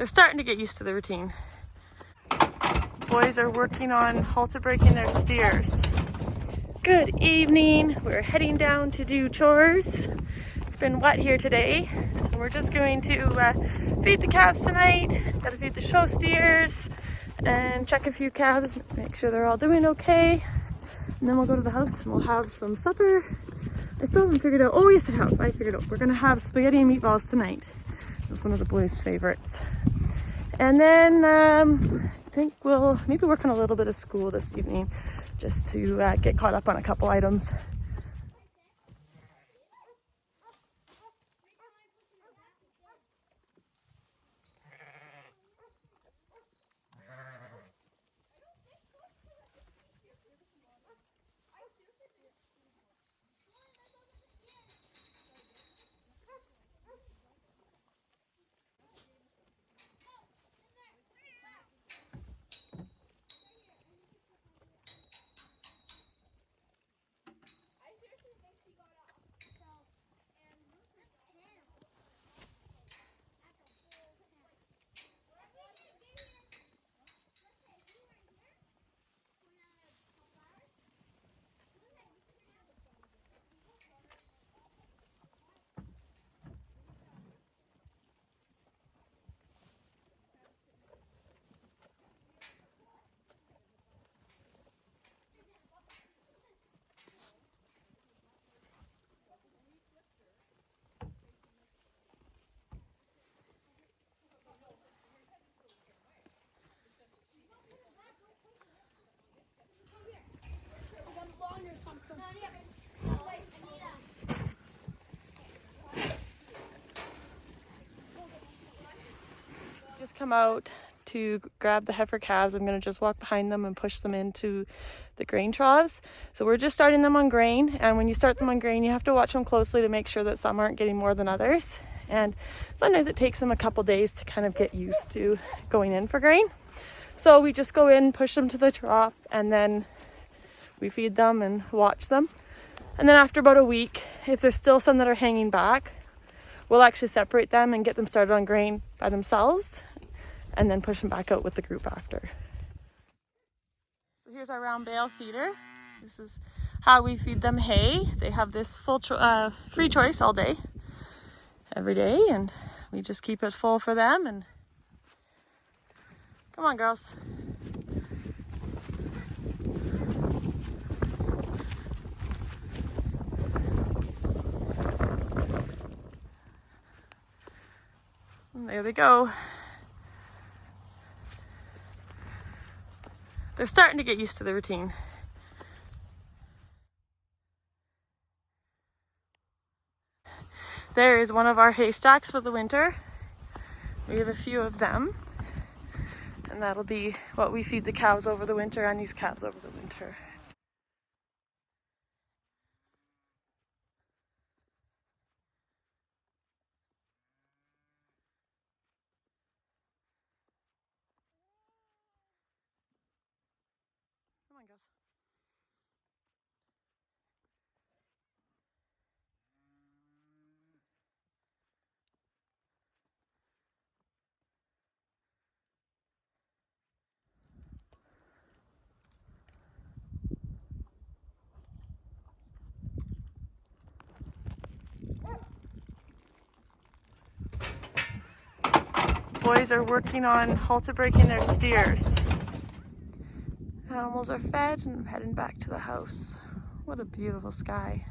They're starting to get used to the routine. Boys are working on halter breaking their steers. Good evening. We're heading down to do chores. It's been wet here today, so we're just going to feed the calves tonight. Gotta feed the show steers and check a few calves, make sure they're all doing okay. And then we'll go to the house and we'll have some supper. I still haven't figured out, oh yes I have, I figured out. We're gonna have spaghetti and meatballs tonight. That's one of the boys' favorites. And then I think we'll maybe work on a little bit of school this evening just to get caught up on a couple items. Just come out to grab the heifer calves. I'm going to just walk behind them and push them into the grain troughs. So we're just starting them on grain, and when you start them on grain you have to watch them closely to make sure that some aren't getting more than others, and sometimes it takes them a couple days to kind of get used to going in for grain. So we just go in, push them to the trough, and then we feed them and watch them. And then after about a week, if there's still some that are hanging back, we'll actually separate them and get them started on grain by themselves, and then push them back out with the group after. So here's our round bale feeder. This is how we feed them hay. They have this full free choice all day, every day, and we just keep it full for them. And come on, girls. And there they go. They're starting to get used to the routine. There is one of our haystacks for the winter. We have a few of them, and that'll be what we feed the cows over the winter and these calves over the winter. Come on, girls. Boys are working on halter breaking their steers. Animals are fed and I'm heading back to the house. What a beautiful sky.